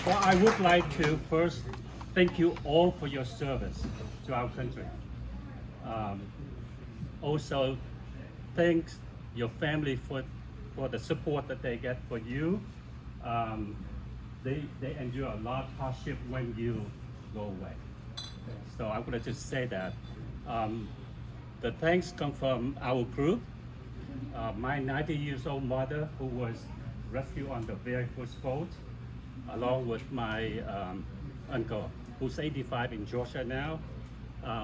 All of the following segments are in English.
Well, I would like to first thank you all for your service to our country. Also, thanks your family for the support that they get for you. They endure a lot of hardship when you go away. So I wanted to say that. The thanks come from our group. My 90 years old mother, who was rescued on the very first boat, along with my uncle, who's 85 in Georgia now,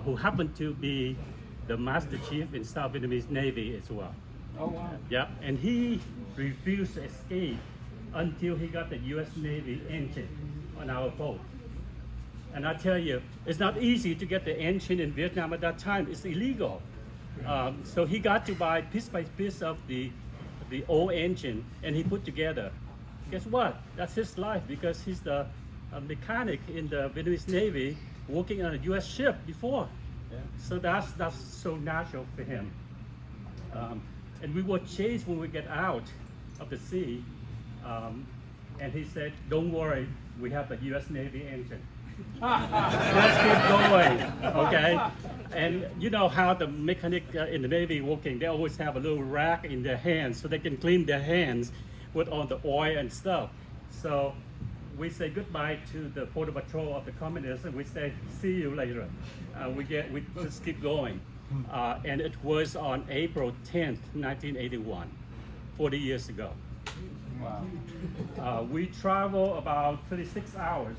who happened to be the Master Chief in South Vietnamese Navy as well. Oh, wow. Yeah, and he refused to escape until he got the U.S. Navy engine on our boat. And I tell you, it's not easy to get the engine in Vietnam at that time. It's illegal. So he got to buy piece by piece of the old engine, and he put together. Guess what? That's his life, because he's the mechanic in the Vietnamese Navy working on a U.S. ship before. Yeah. So that's so natural for him. And we were chased when we get out of the sea. And he said, "Don't worry, we have the U.S. Navy engine. Let's keep going, okay?" And you know how the mechanic in the Navy working, they always have a little rack in their hands so they can clean their hands with all the oil and stuff. So we say goodbye to the Border Patrol of the communists, and we say, "See you later." We just keep going. And it was on April 10th, 1981, 40 years ago. Wow. We traveled about 36 hours.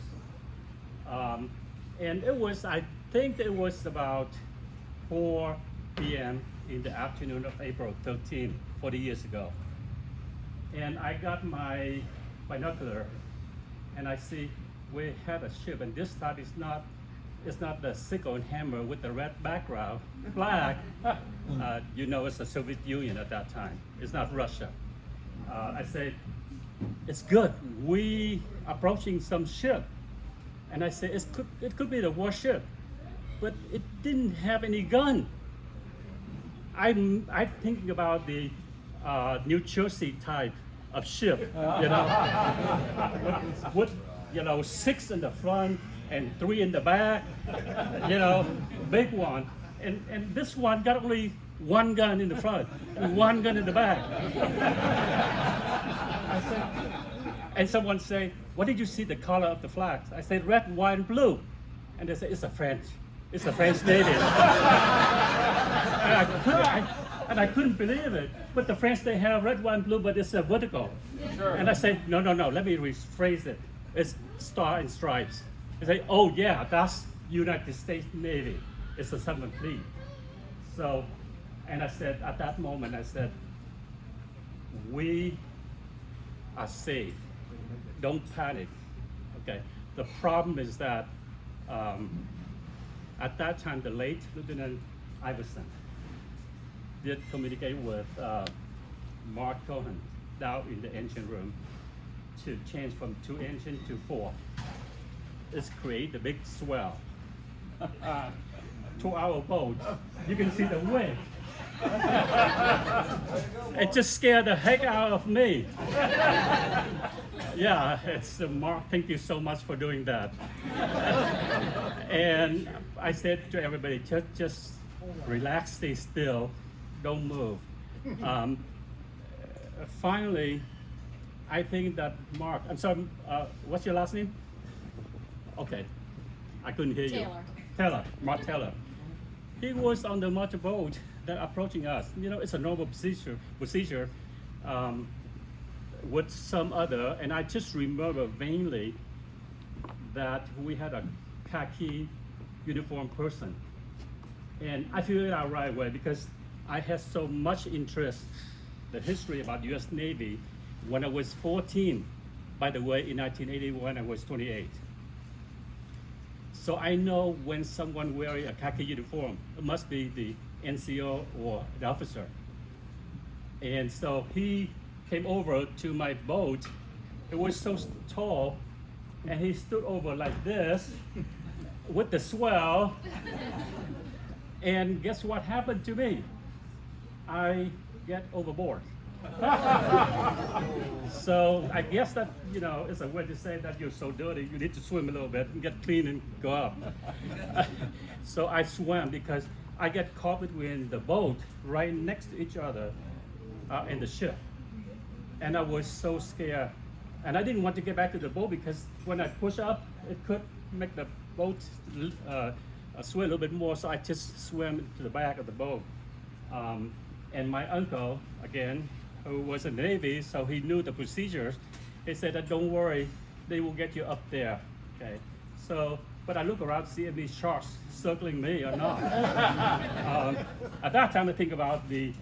And it was, I think it was about 4 p.m. in the afternoon of April 13, 40 years ago. And I got my binocular, and I see we had a ship, and this time it's not the sickle and hammer with the red background flag. You know, it's the Soviet Union at that time. It's not Russia. I said, "It's good. We approaching some ship." And I said, it could be the warship, but it didn't have any gun. I'm thinking about the New Jersey type of ship, you know, with 6 in the front and 3 in the back, you know, big one. And this one got only 1 gun in the front and 1 gun in the back. I said, and someone say, "What did you see the color of the flags?" I said, "Red, white, and blue." And they said, "It's a French Navy." And I couldn't believe it. But the French, they have red, white, and blue, but it's a vertical. Sure. And I said, no, let me rephrase it. It's star and stripes. They say, "Oh yeah, that's United States Navy. It's the 7th Fleet." So, and I said, at that moment, I said, "We are safe. Don't panic." Okay. The problem is that at that time, the late Lieutenant Iverson did communicate with Mark Cohen down in the engine room to change from 2 engine to 4. It's create a big swell to our boat. You can see the wind. It just scared the heck out of me. Yeah, it's Mark. Thank you so much for doing that. And I said to everybody, just relax, stay still, don't move. Finally, I think that Mark. I'm sorry. What's your last name? Okay, I couldn't hear you. Taylor. Mark Taylor. He was on the motorboat that approaching us. You know, it's a normal procedure with some other, and I just remember vainly that we had a khaki uniform person. And I figured it out right away because I had so much interest, the history about the US Navy when I was 14. By the way, in 1981, I was 28. So I know when someone wearing a khaki uniform, it must be the NCO or the officer. And so he came over to my boat. It was so tall, and he stood over like this with the swell. And guess what happened to me? I get overboard. So I guess that, it's a way to say that you're so dirty, you need to swim a little bit and get clean and go up. So I swam because I get caught between the boat right next to each other and the ship. And I was so scared. And I didn't want to get back to the boat because when I push up, it could make the boat swim a little bit more. So I just swam to the back of the boat. And my uncle, again, who was in the Navy, so he knew the procedures. He said that don't worry, they will get you up there. Okay. So, but I look around to see if these sharks circling me or not. At that time, I think about the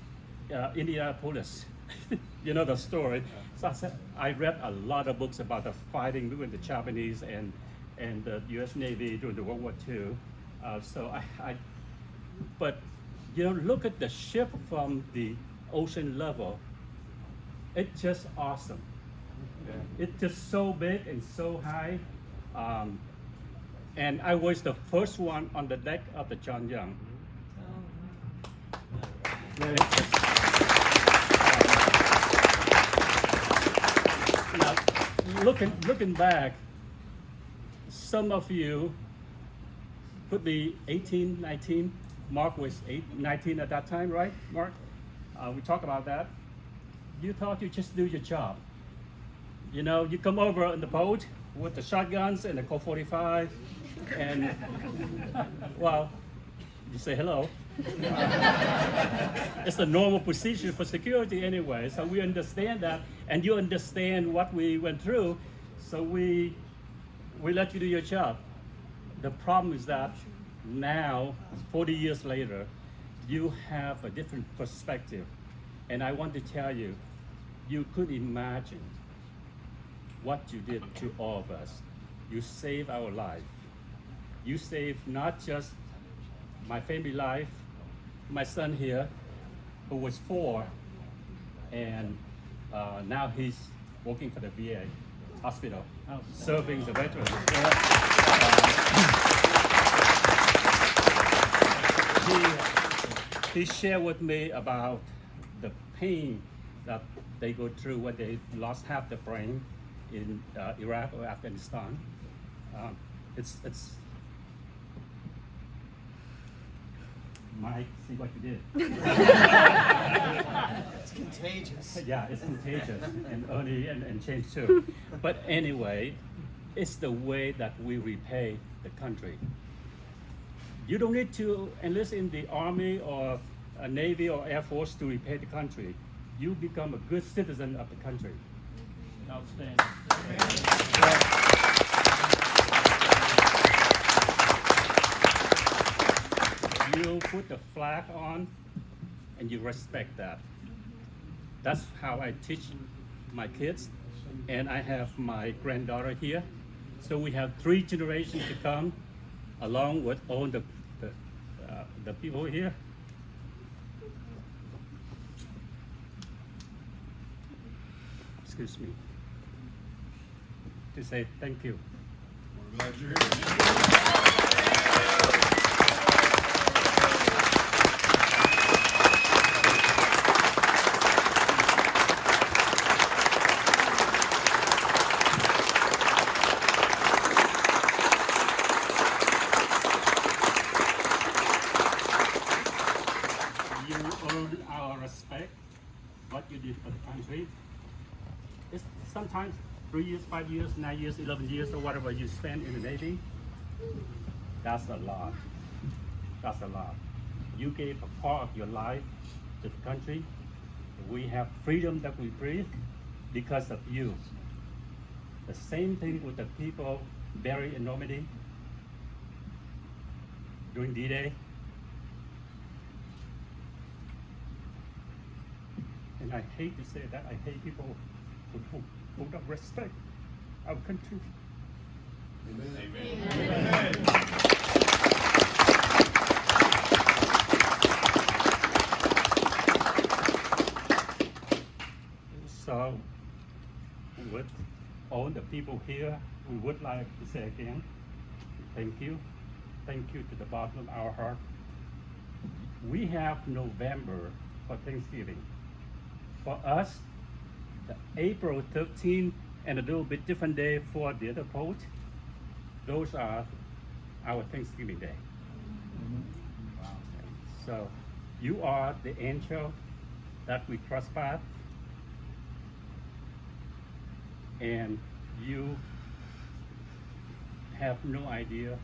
Indianapolis. You know the story. So I read a lot of books about the fighting between the Japanese and the U.S. Navy during the World War II. But look at the ship from the ocean level. It's just awesome. Yeah. It's just so big and so high. And I was the first one on the deck of the John Young. Now, looking back, some of you could be 18, 19. Mark was 19 at that time, right, Mark? We talked about that. You thought you just do your job. You come over on the boat with the shotguns and the Colt 45, and, well, you say hello. It's a normal procedure for security anyway, so we understand that, and you understand what we went through, so we let you do your job. The problem is that now, 40 years later, you have a different perspective. And I want to tell you, you could imagine what you did to all of us. You saved our life. You saved not just my family life, my son here, who was 4, and now he's working for the VA hospital, serving the veterans. He shared with me about the pain that they go through when they lost half the brain in Iraq or Afghanistan. It's Mike, see what you did. It's contagious. Yeah, it's contagious, and Ernie and James too. But anyway, it's the way that we repay the country. You don't need to enlist in the Army or a Navy or Air Force to repay the country. You become a good citizen of the country. Outstanding. You put the flag on and you respect that. That's how I teach my kids, and I have my granddaughter here. So we have 3 generations to come, along with all the people here. Excuse me. To say thank you. We're glad you're here. You earn our respect, what you did for the country. It's sometimes 3 years, 5 years, 9 years, 11 years, or whatever you spend in the Navy. That's a lot. That's a lot. You gave a part of your life to the country. We have freedom that we breathe because of you. The same thing with the people buried in Normandy during D-Day. And I hate to say that, I hate people who don't respect our country. Amen. Amen. So, with all the people here, we would like to say again, thank you. Thank you to the bottom of our heart. We have November for Thanksgiving. for us, the April 13th and a little bit different day for the other boat, those are our Thanksgiving Day. So you are the angel that we cross path, and you have no idea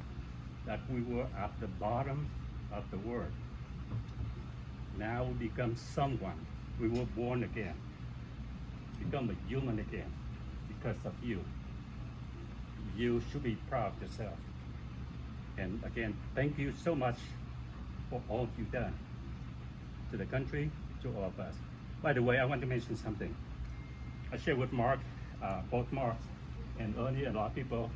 that we were at the bottom of the world. Now we become someone. We were born again, become a human again because of you. You should be proud of yourself. And again, thank you so much for all you've done to the country, to all of us. By the way, I want to mention something. I shared with Mark, both Mark and Ernie, a lot of people,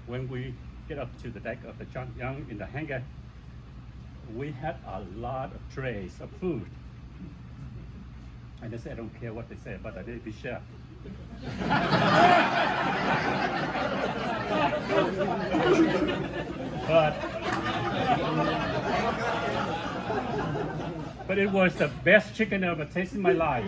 when we get up to the deck of the John Young in the hangar, we had a lot of trays of food. And they said, I don't care what they say, but I did be chef. But it was the best chicken I ever tasted in my life.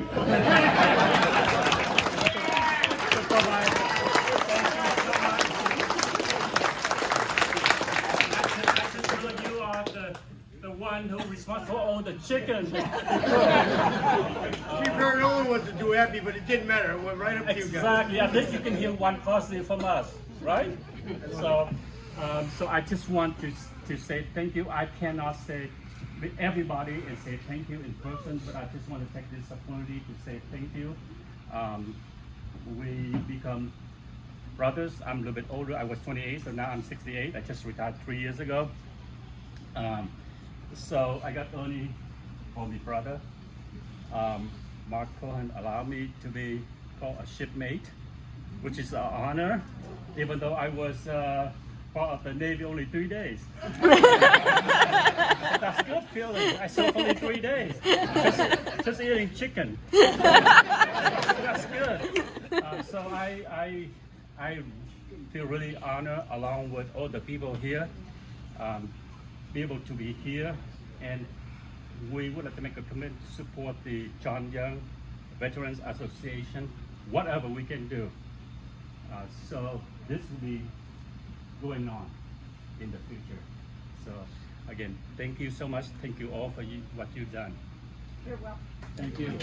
You are the one who is responsible for all the chicken. Chief Marion was to do happy, but it didn't matter. It went right up to you guys. Exactly. At least you can hear one positive from us, right? So I just want to say thank you. I cannot say with everybody and say thank you in person, but I just want to take this opportunity to say thank you. We become brothers. I'm a little bit older. I was 28, so now I'm 68. I just retired 3 years ago. So I got Ernie for my brother. Mark Cohen allowed me to be called a shipmate, which is an honor, even though I was part of the Navy only 3 days. That's good feeling. I served only 3 days, just eating chicken. That's good. So I feel really honored, along with all the people here, be able to be here, and we would like to make a commitment to support the John Young Veterans Association, whatever we can do. So this will be going on in the future. So again, thank you so much. Thank you all for what you've done. You're welcome. Thank you.